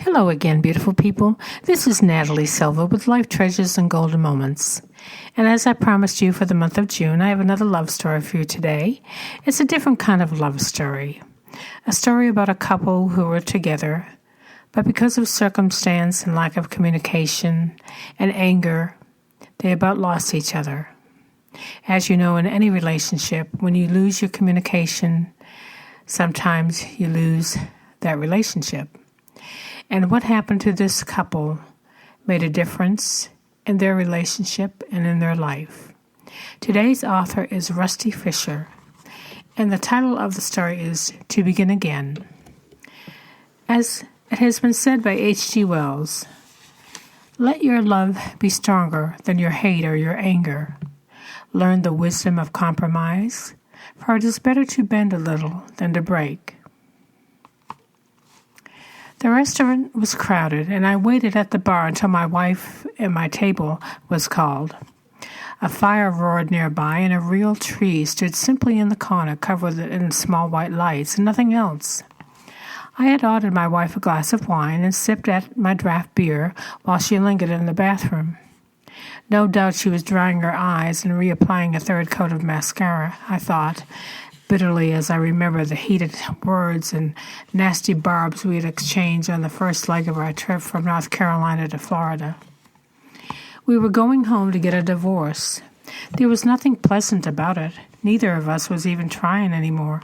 Hello again, beautiful people. This is Natalie Silva with Life Treasures and Golden Moments. And as I promised you for the month of June, I have another love story for you today. It's a different kind of love story. A story about a couple who were together, but because of circumstance and lack of communication and anger, they about lost each other. As you know, in any relationship, when you lose your communication, sometimes you lose that relationship. And what happened to this couple made a difference in their relationship and in their life. Today's author is Rusty Fisher, and the title of the story is To Begin Again. As it has been said by H.G. Wells, let your love be stronger than your hate or your anger. Learn the wisdom of compromise, for it is better to bend a little than to break. The restaurant was crowded, and I waited at the bar until my wife and my table was called. A fire roared nearby, and a real tree stood simply in the corner, covered in small white lights, and nothing else. I had ordered my wife a glass of wine and sipped at my draft beer while she lingered in the bathroom. No doubt she was drying her eyes and reapplying a third coat of mascara, I thought, bitterly as I remember the heated words and nasty barbs we had exchanged on the first leg of our trip from North Carolina to Florida. We were going home to get a divorce. There was nothing pleasant about it. Neither of us was even trying anymore.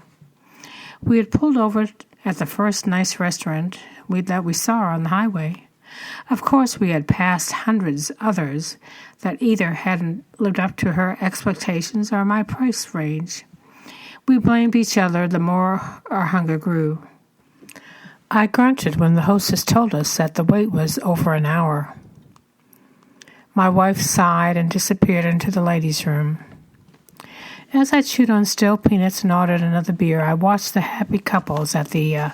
We had pulled over at the first nice restaurant that we saw on the highway. Of course, we had passed hundreds others that either hadn't lived up to her expectations or my price range. We blamed each other the more our hunger grew. I grunted when the hostess told us that the wait was over an hour. My wife sighed and disappeared into the ladies' room. As I chewed on stale peanuts and ordered another beer, I watched the happy couples at the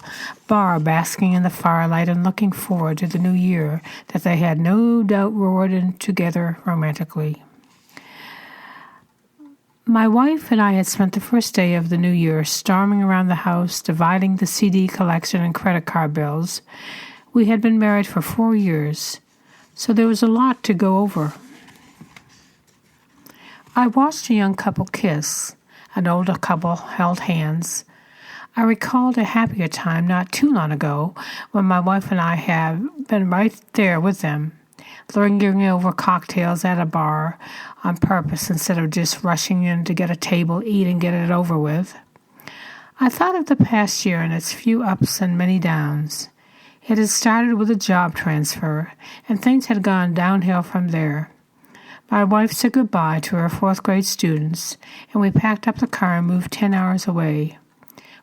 bar basking in the firelight and looking forward to the new year that they had no doubt roared in together romantically. My wife and I had spent the first day of the new year storming around the house, dividing the CD collection and credit card bills. We had been married for 4 years, so there was a lot to go over. I watched a young couple kiss. An older couple held hands. I recalled a happier time not too long ago when my wife and I had been right there with them, lingering over cocktails at a bar on purpose instead of just rushing in to get a table, eat, and get it over with. I thought of the past year and its few ups and many downs. It had started with a job transfer, and things had gone downhill from there. My wife said goodbye to her fourth-grade students, and we packed up the car and moved 10 hours away.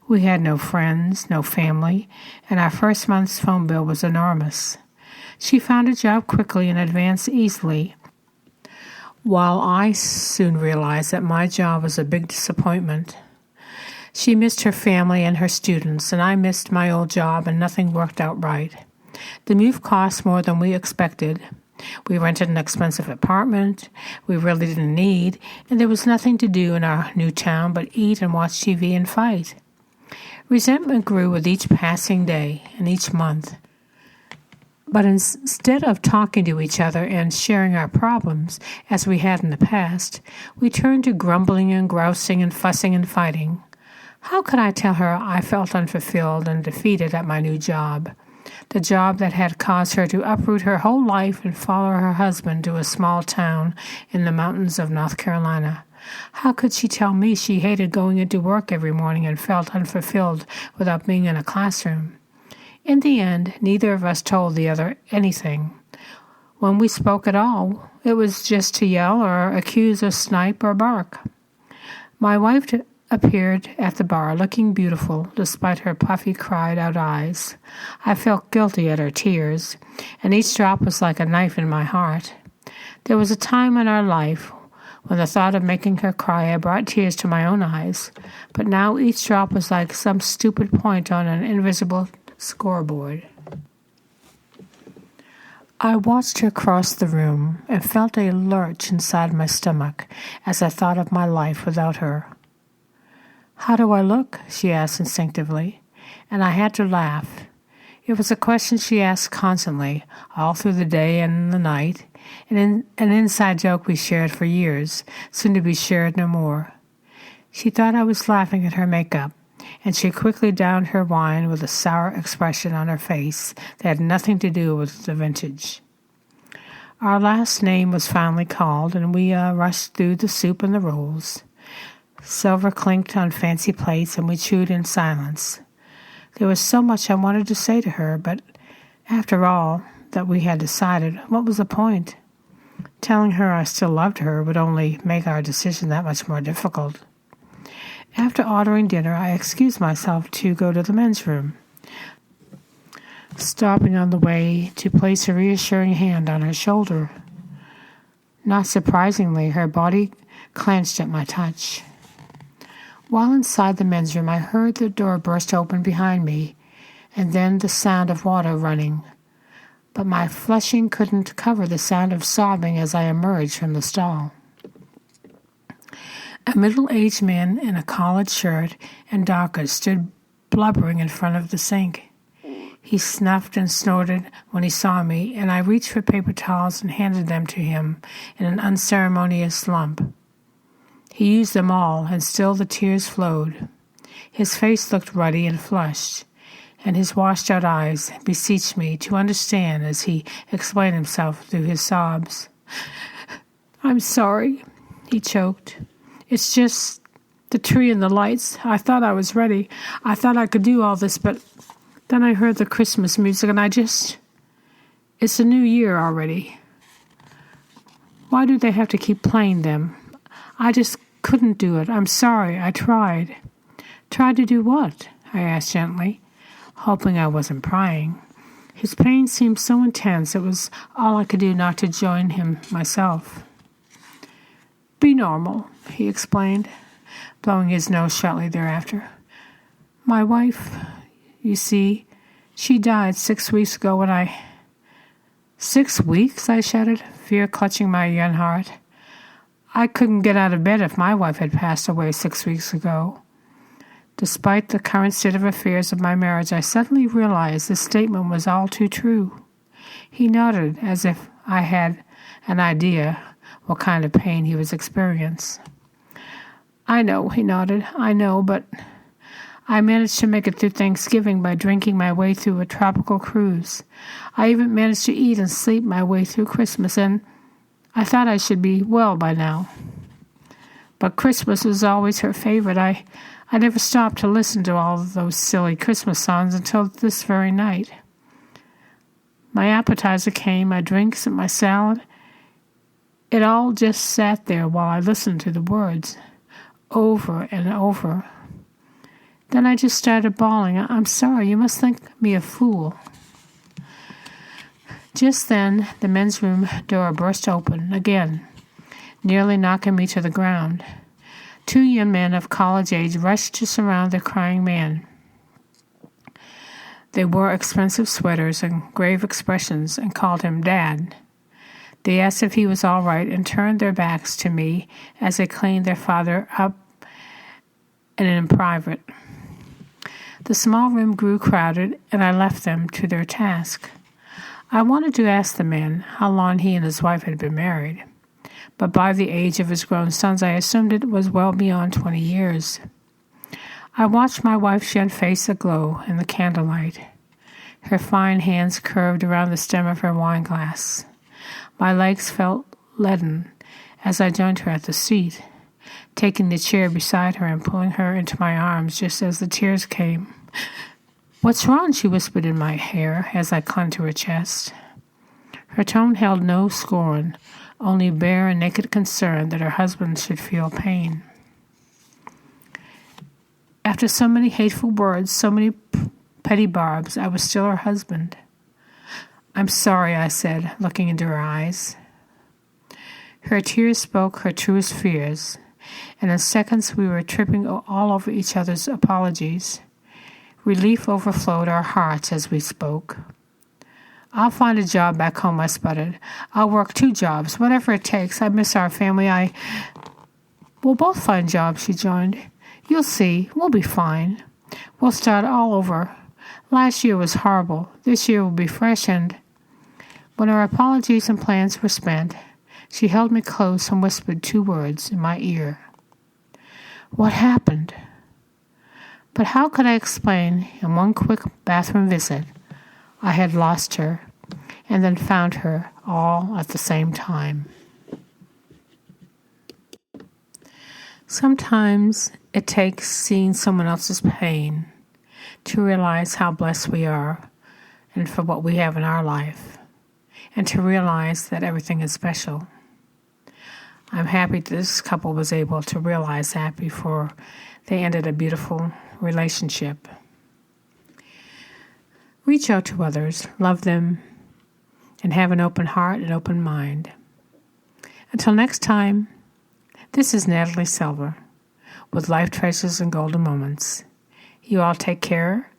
We had no friends, no family, and our first month's phone bill was enormous. She found a job quickly and advanced easily, while I soon realized that my job was a big disappointment. She missed her family and her students, and I missed my old job, and nothing worked out right. The move cost more than we expected. We rented an expensive apartment we really didn't need, and there was nothing to do in our new town but eat and watch TV and fight. Resentment grew with each passing day and each month. But instead of talking to each other and sharing our problems, as we had in the past, we turned to grumbling and grousing and fussing and fighting. How could I tell her I felt unfulfilled and defeated at my new job? The job that had caused her to uproot her whole life and follow her husband to a small town in the mountains of North Carolina. How could she tell me she hated going into work every morning and felt unfulfilled without being in a classroom? In the end, neither of us told the other anything. When we spoke at all, it was just to yell or accuse or snipe or bark. My wife appeared at the bar looking beautiful despite her puffy, cried-out eyes. I felt guilty at her tears, and each drop was like a knife in my heart. There was a time in our life when the thought of making her cry brought tears to my own eyes, but now each drop was like some stupid point on an invisible scoreboard. I watched her cross the room and felt a lurch inside my stomach as I thought of my life without her. "How do I look?" she asked instinctively, and I had to laugh. It was a question she asked constantly, all through the day and the night, and an inside joke we shared for years, soon to be shared no more. She thought I was laughing at her makeup, and she quickly downed her wine with a sour expression on her face that had nothing to do with the vintage. Our last name was finally called, and we rushed through the soup and the rolls. Silver clinked on fancy plates, and we chewed in silence. There was so much I wanted to say to her, but after all that we had decided, what was the point? Telling her I still loved her would only make our decision that much more difficult. After ordering dinner, I excused myself to go to the men's room, stopping on the way to place a reassuring hand on her shoulder. Not surprisingly, her body clenched at my touch. While inside the men's room, I heard the door burst open behind me, and then the sound of water running. But my flushing couldn't cover the sound of sobbing as I emerged from the stall. A middle-aged man in a collared shirt and darker stood blubbering in front of the sink. He snuffed and snorted when he saw me, and I reached for paper towels and handed them to him in an unceremonious lump. He used them all, and still the tears flowed. His face looked ruddy and flushed, and his washed-out eyes beseeched me to understand as he explained himself through his sobs. "I'm sorry," he choked. "It's just the tree and the lights. I thought I was ready. I thought I could do all this, but then I heard the Christmas music and it's the new year already. Why do they have to keep playing them? I just couldn't do it. I'm sorry. I tried." "Tried to do what?" I asked gently, hoping I wasn't prying. His pain seemed so intense it was all I could do not to join him myself. "Be normal," he explained, blowing his nose shortly thereafter. "My wife, you see, she died 6 weeks ago when I—" "6 weeks?" I shouted, fear clutching my young heart. I couldn't get out of bed if my wife had passed away 6 weeks ago. Despite the current state of affairs of my marriage, I suddenly realized this statement was all too true. He nodded as if I had an idea what kind of pain he was experiencing. "I know," he nodded. "I know, but I managed to make it through Thanksgiving by drinking my way through a tropical cruise. I even managed to eat and sleep my way through Christmas, and I thought I should be well by now. But Christmas was always her favorite. I never stopped to listen to all of those silly Christmas songs until this very night. My appetizer came, my drinks, and my salad. It all just sat there while I listened to the words, over and over. Then I just started bawling. I'm sorry, you must think me a fool." Just then, the men's room door burst open again, nearly knocking me to the ground. 2 young men of college age rushed to surround the crying man. They wore expensive sweaters and grave expressions and called him Dad. They asked if he was all right and turned their backs to me as they cleaned their father up and in private. The small room grew crowded, and I left them to their task. I wanted to ask the man how long he and his wife had been married, but by the age of his grown sons, I assumed it was well beyond 20 years. I watched my wife's young face aglow in the candlelight. Her fine hands curved around the stem of her wine glass. My legs felt leaden as I joined her at the seat, taking the chair beside her and pulling her into my arms just as the tears came. "What's wrong?" she whispered in my hair as I clung to her chest. Her tone held no scorn, only bare and naked concern that her husband should feel pain. After so many hateful words, so many petty barbs, I was still her husband. "I'm sorry," I said, looking into her eyes. Her tears spoke her truest fears, and in seconds we were tripping all over each other's apologies. Relief overflowed our hearts as we spoke. "I'll find a job back home," I sputtered. "I'll work 2 jobs, whatever it takes. I miss our family. We'll both find jobs," she joined. "You'll see. We'll be fine. We'll start all over, Last year was horrible. This year will be fresh, and when our apologies and plans were spent, she held me close and whispered 2 words in my ear. What happened? But how could I explain in one quick bathroom visit I had lost her and then found her all at the same time? Sometimes it takes seeing someone else's pain to realize how blessed we are and for what we have in our life, and to realize that everything is special. I'm happy this couple was able to realize that before they ended a beautiful relationship. Reach out to others, love them, and have an open heart and open mind. Until next time, this is Natalie Silver with Life Treasures and Golden Moments. You all take care,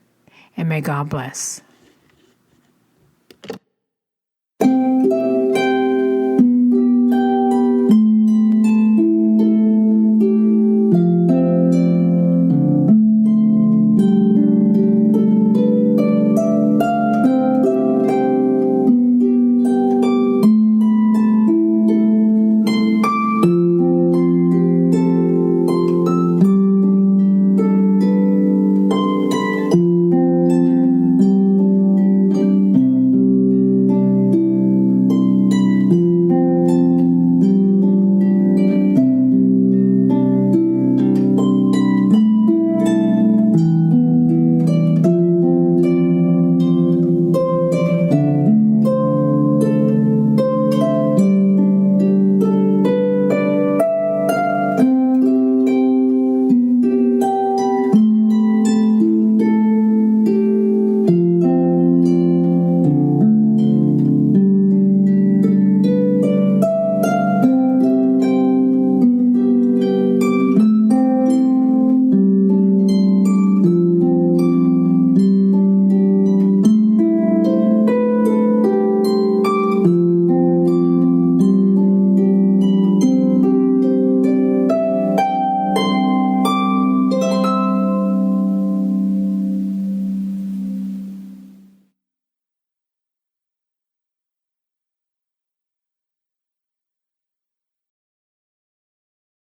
and may God bless.